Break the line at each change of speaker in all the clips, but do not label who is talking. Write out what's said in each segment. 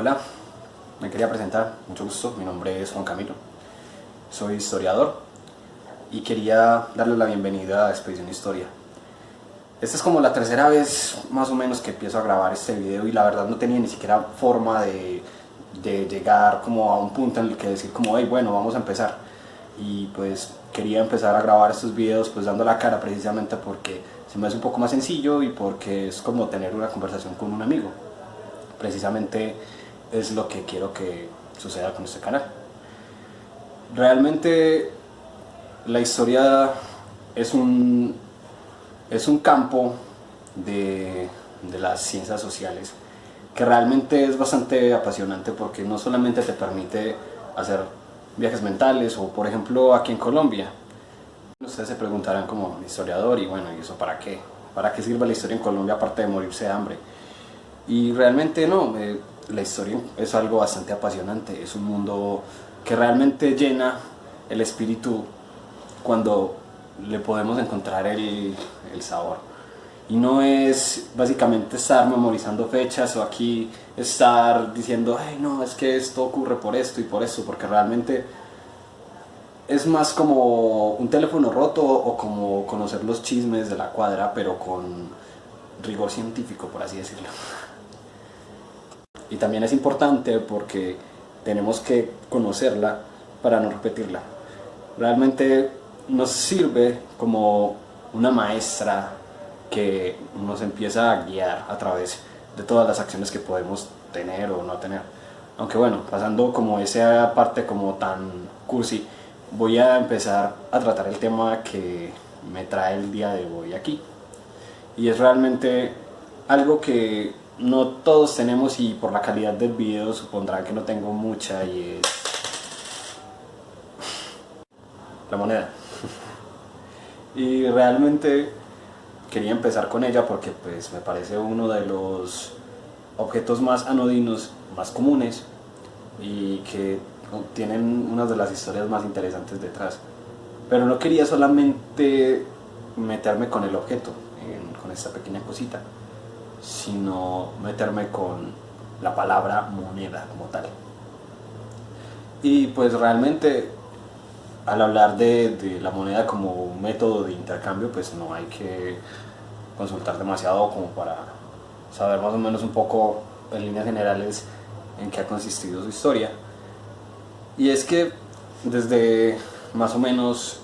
Hola, me quería presentar, mucho gusto, mi nombre es Juan Camilo, soy historiador y quería darle la bienvenida a Expedición Historia. Esta es como la tercera vez más o menos que empiezo a grabar este video y la verdad no tenía ni siquiera forma de llegar como a un punto en el que decir como, hey, bueno, vamos a empezar. Y pues quería empezar a grabar estos videos pues dando la cara precisamente porque se me hace un poco más sencillo y porque es como tener una conversación con un amigo. Precisamente es lo que quiero que suceda con este canal. Realmente la historia es un campo de las ciencias sociales que realmente es bastante apasionante porque no solamente te permite hacer viajes mentales o por ejemplo aquí en Colombia. Ustedes se preguntarán como historiador y bueno, ¿y eso para qué? ¿Para qué sirve la historia en Colombia aparte de morirse de hambre? Y realmente no, la historia es algo bastante apasionante, es un mundo que realmente llena el espíritu cuando le podemos encontrar el sabor. Y no es básicamente estar memorizando fechas o aquí estar diciendo, hey, no, es que esto ocurre por esto y por esto, porque realmente es más como un teléfono roto o como conocer los chismes de la cuadra, pero con rigor científico, por así decirlo. Y también es importante porque tenemos que conocerla para no repetirla. Realmente nos sirve como una maestra que nos empieza a guiar a través de todas las acciones que podemos tener o no tener. Aunque bueno, pasando como esa parte como tan cursi, voy a empezar a tratar el tema que me trae el día de hoy aquí. Y es realmente algo que no todos tenemos y por la calidad del video supondrán que no tengo mucha y es la moneda. Y realmente quería empezar con ella porque pues me parece uno de los objetos más anodinos, más comunes y que tienen una de las historias más interesantes detrás. Pero no quería solamente meterme con el objeto, con esta pequeña cosita, sino meterme con la palabra moneda como tal. Y pues realmente al hablar de la moneda como un método de intercambio, pues no hay que consultar demasiado como para saber más o menos un poco en líneas generales en qué ha consistido su historia. Y es que desde más o menos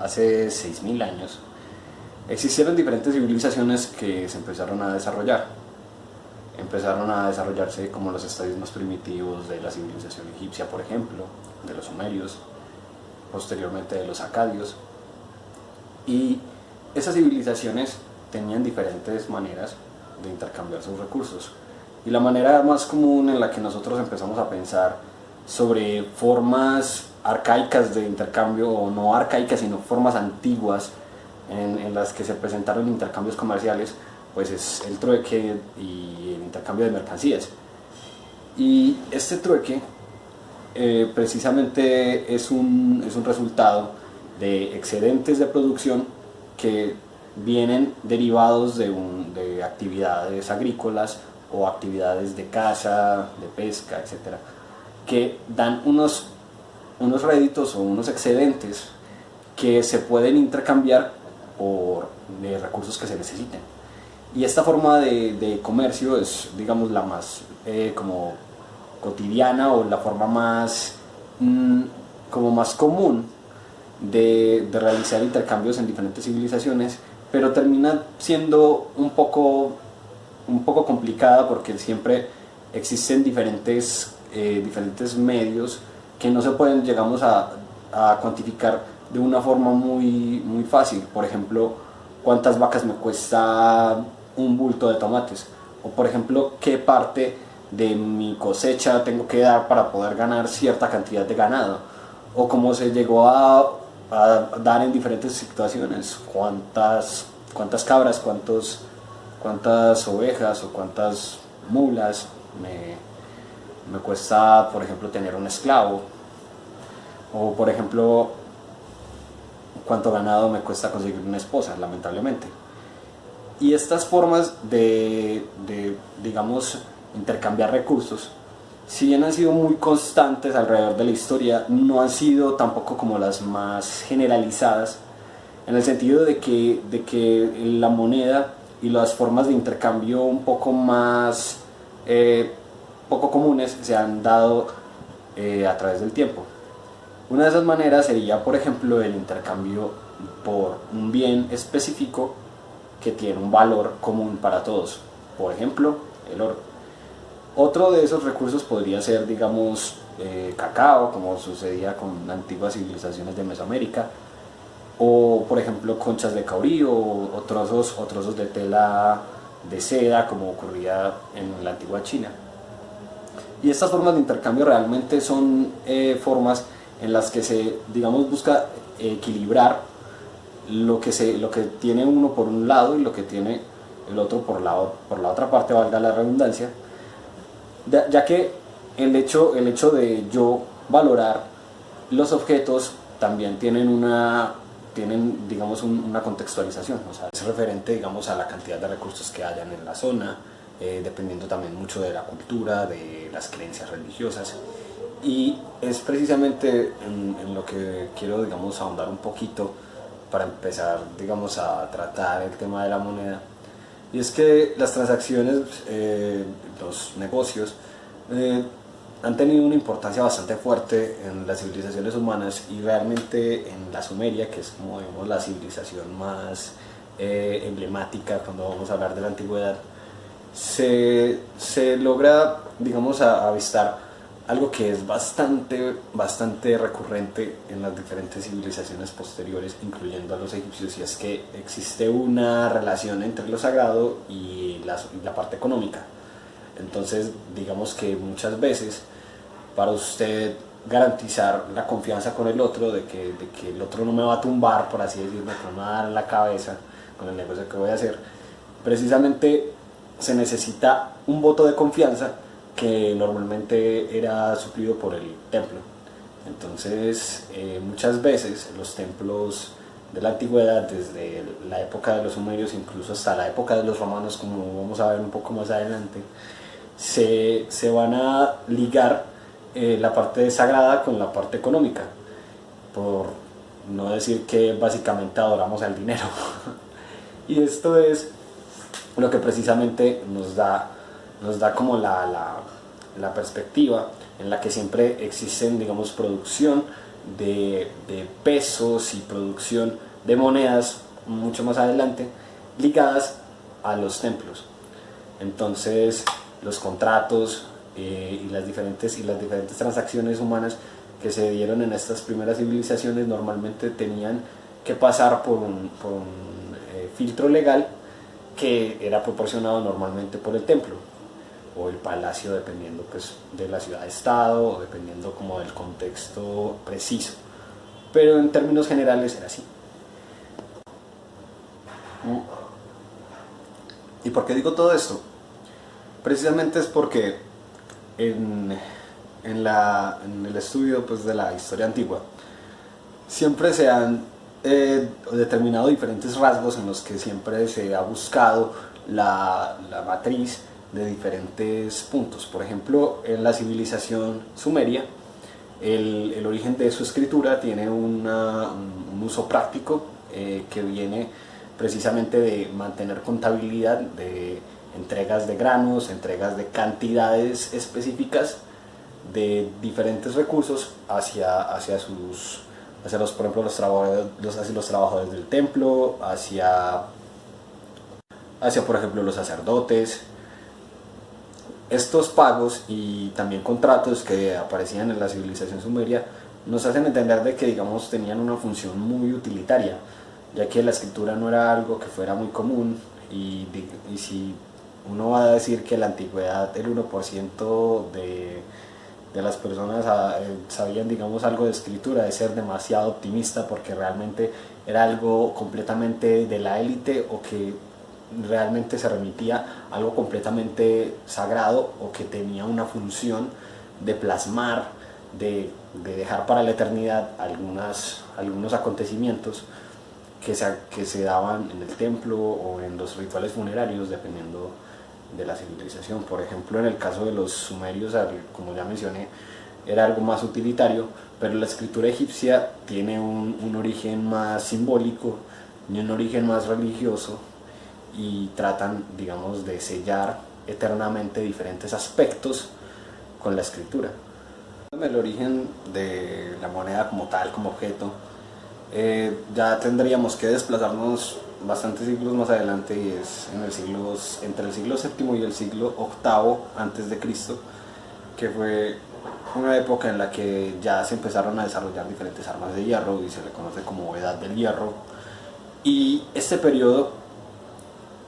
hace 6000 años existieron diferentes civilizaciones que se empezaron a desarrollar. Empezaron a desarrollarse como los estadios más primitivos de la civilización egipcia, por ejemplo, de los sumerios, posteriormente de los acadios. Y esas civilizaciones tenían diferentes maneras de intercambiar sus recursos. Y la manera más común en la que nosotros empezamos a pensar sobre formas arcaicas de intercambio, o no arcaicas, sino formas antiguas en las que se presentaron intercambios comerciales, pues es el trueque y el intercambio de mercancías. Y este trueque precisamente es un resultado de excedentes de producción que vienen derivados de actividades agrícolas o actividades de caza, de pesca, etcétera, que dan unos réditos o unos excedentes que se pueden intercambiar por recursos que se necesiten. Y esta forma de comercio es, digamos, la más como cotidiana o la forma más como más común de realizar intercambios en diferentes civilizaciones, pero termina siendo un poco complicada porque siempre existen diferentes medios que no se pueden, llegamos a cuantificar de una forma muy fácil. Por ejemplo, cuántas vacas me cuesta un bulto de tomates, o por ejemplo, qué parte de mi cosecha tengo que dar para poder ganar cierta cantidad de ganado, o cómo se llegó a dar en diferentes situaciones, cuántas cabras, cuántas ovejas o cuántas mulas me cuesta, por ejemplo, tener un esclavo, o por ejemplo, cuánto ganado me cuesta conseguir una esposa, lamentablemente. Y estas formas digamos, intercambiar recursos, si bien han sido muy constantes alrededor de la historia, no han sido tampoco como las más generalizadas, en el sentido de que la moneda y las formas de intercambio un poco más poco comunes se han dado a través del tiempo. Una de esas maneras sería, por ejemplo, el intercambio por un bien específico que tiene un valor común para todos, por ejemplo, el oro. Otro de esos recursos podría ser, digamos, cacao, como sucedía con antiguas civilizaciones de Mesoamérica, o por ejemplo conchas de caurí o trozos de tela de seda, como ocurría en la antigua China. Y estas formas de intercambio realmente son formas en las que se, digamos, busca equilibrar lo que tiene uno por un lado y lo que tiene el otro por la otra parte, valga la redundancia, ya que el hecho de yo valorar los objetos también tienen digamos una contextualización, o sea, es referente, digamos, a la cantidad de recursos que hayan en la zona, dependiendo también mucho de la cultura, de las creencias religiosas, y es precisamente en lo que quiero, digamos, ahondar un poquito para empezar, digamos, a tratar el tema de la moneda. Y es que las transacciones, los negocios, han tenido una importancia bastante fuerte en las civilizaciones humanas, y realmente en la Sumeria, que es como vemos la civilización más emblemática cuando vamos a hablar de la antigüedad, se logra, digamos, avistar algo que es bastante recurrente en las diferentes civilizaciones posteriores, incluyendo a los egipcios, y es que existe una relación entre lo sagrado y la parte económica. Entonces, digamos que muchas veces, para usted garantizar la confianza con el otro, de que el otro no me va a tumbar, por así decirlo, que no me va a dar en la cabeza con el negocio que voy a hacer, precisamente se necesita un voto de confianza que normalmente era suplido por el templo. Entonces, muchas veces los templos de la antigüedad, desde la época de los sumerios, incluso hasta la época de los romanos, como vamos a ver un poco más adelante, se van a ligar la parte sagrada con la parte económica, por no decir que básicamente adoramos al dinero. Y esto es lo que precisamente nos da como la perspectiva en la que siempre existen, digamos, producción de pesos y producción de monedas mucho más adelante ligadas a los templos. Entonces, los contratos y las diferentes transacciones humanas que se dieron en estas primeras civilizaciones normalmente tenían que pasar por un filtro legal que era proporcionado normalmente por el templo o el palacio, dependiendo pues de la ciudad-estado o dependiendo como del contexto preciso, pero en términos generales era así. ¿Y por qué digo todo esto? Precisamente es porque en el estudio pues, de la historia antigua siempre se han determinado diferentes rasgos en los que siempre se ha buscado la matriz de diferentes puntos. Por ejemplo, en la civilización sumeria, el origen de su escritura tiene un uso práctico que viene precisamente de mantener contabilidad de entregas de granos, entregas de cantidades específicas de diferentes recursos hacia los, por ejemplo, los trabajadores del templo, hacia por ejemplo los sacerdotes. Estos pagos y también contratos que aparecían en la civilización sumeria nos hacen entender de que, digamos, tenían una función muy utilitaria, ya que la escritura no era algo que fuera muy común, y si uno va a decir que en la antigüedad el 1% de las personas sabían, digamos, algo de escritura, de ser demasiado optimista, porque realmente era algo completamente de la élite, o que realmente se remitía a algo completamente sagrado, o que tenía una función de plasmar, de dejar para la eternidad algunos acontecimientos que se daban en el templo o en los rituales funerarios, dependiendo de la civilización. Por ejemplo, en el caso de los sumerios, como ya mencioné, era algo más utilitario, pero la escritura egipcia tiene un origen más simbólico y un origen más religioso, y tratan, digamos, de sellar eternamente diferentes aspectos con la escritura. El origen de la moneda como tal, como objeto, ya tendríamos que desplazarnos bastantes siglos más adelante, y es entre el siglo VII y el siglo VIII antes de Cristo, que fue una época en la que ya se empezaron a desarrollar diferentes armas de hierro y se le conoce como Edad del Hierro. Y este periodo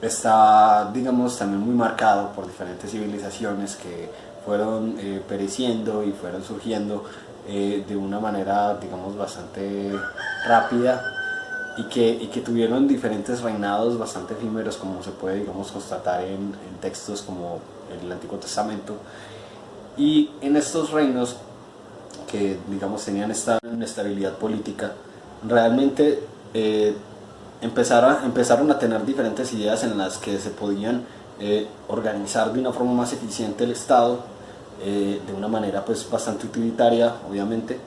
está, digamos, también muy marcado por diferentes civilizaciones que fueron pereciendo y fueron surgiendo de una manera, digamos, bastante rápida, y que tuvieron diferentes reinados bastante efímeros, como se puede, digamos, constatar en textos como el Antiguo Testamento. Y en estos reinos que, digamos, tenían esta inestabilidad política, realmente empezaron a tener diferentes ideas en las que se podían organizar de una forma más eficiente el Estado, de una manera pues bastante utilitaria, obviamente.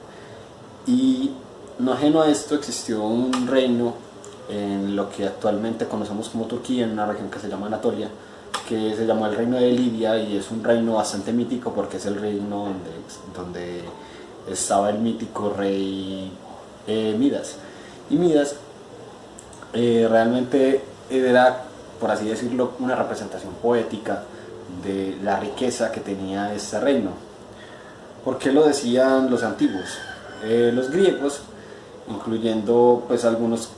Y no ajeno a esto existió un reino en lo que actualmente conocemos como Turquía, en una región que se llama Anatolia, que se llamó el reino de Lidia, y es un reino bastante mítico porque es el reino donde estaba el mítico rey Midas. Y Midas realmente era, por así decirlo, una representación poética de la riqueza que tenía este reino. ¿Por qué lo decían los antiguos? Los griegos, incluyendo pues algunos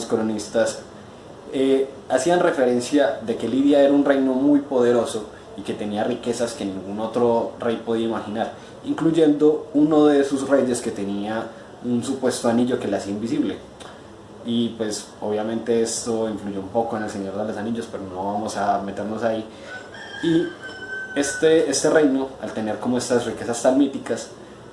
cronistas, hacían referencia de que Lidia era un reino muy poderoso y que tenía riquezas que ningún otro rey podía imaginar, incluyendo uno de sus reyes que tenía un supuesto anillo que le hacía invisible. Y pues obviamente esto influyó un poco en El Señor de los Anillos, pero no vamos a meternos ahí. Y este reino, al tener como estas riquezas tan míticas,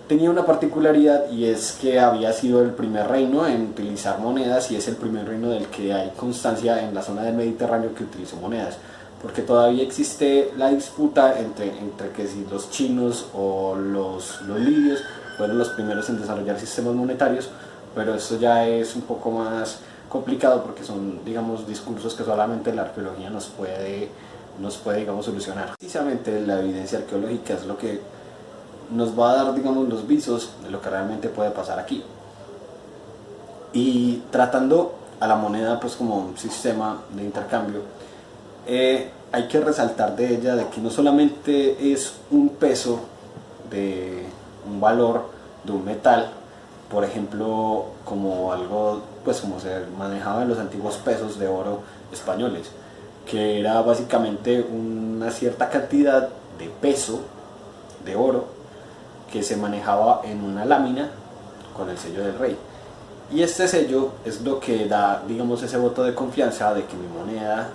tenía una particularidad, y es que había sido el primer reino en utilizar monedas, y es el primer reino del que hay constancia en la zona del Mediterráneo que utilizó monedas, porque todavía existe la disputa entre que si los chinos o los lidios fueron los primeros en desarrollar sistemas monetarios, pero esto ya es un poco más complicado porque son, digamos, discursos que solamente la arqueología nos puede, digamos, solucionar. Precisamente la evidencia arqueológica es lo que nos va a dar, digamos, los visos de lo que realmente puede pasar aquí. Y tratando a la moneda pues como un sistema de intercambio, hay que resaltar de ella de que no solamente es un peso de un valor de un metal, por ejemplo, como algo, pues como se manejaba en los antiguos pesos de oro españoles, que era básicamente una cierta cantidad de peso de oro que se manejaba en una lámina con el sello del rey. Y este sello es lo que da, digamos, ese voto de confianza de que mi moneda,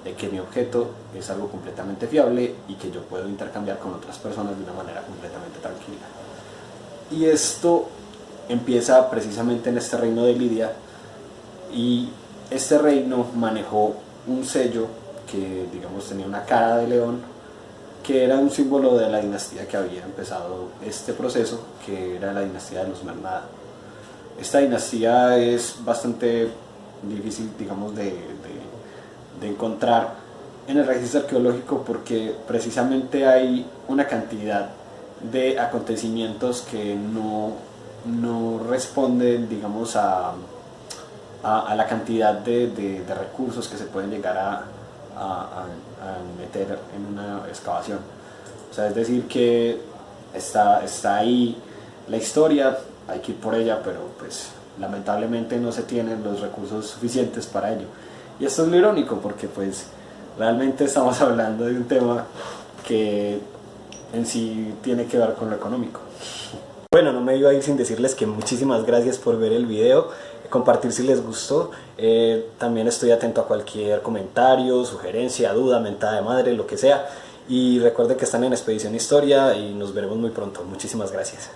de que mi objeto es algo completamente fiable y que yo puedo intercambiar con otras personas de una manera completamente tranquila. Y esto empieza precisamente en este reino de Lidia, y este reino manejó un sello que, digamos, tenía una cara de león, que era un símbolo de la dinastía que había empezado este proceso, que era la dinastía de los Mernada. Esta dinastía es bastante difícil, digamos, de encontrar en el registro arqueológico, porque precisamente hay una cantidad de acontecimientos que no responden, digamos, a la cantidad de recursos que se pueden llegar a meter en una excavación. O sea, es decir, que está ahí la historia, hay que ir por ella, pero pues lamentablemente no se tienen los recursos suficientes para ello. Y esto es lo irónico, porque pues realmente estamos hablando de un tema que en sí tiene que ver con lo económico. Bueno, no me iba a ir sin decirles que muchísimas gracias por ver el video, compartir si les gustó. También estoy atento a cualquier comentario, sugerencia, duda, mentada de madre, lo que sea. Y recuerden que están en Expedición Historia y nos veremos muy pronto. Muchísimas gracias.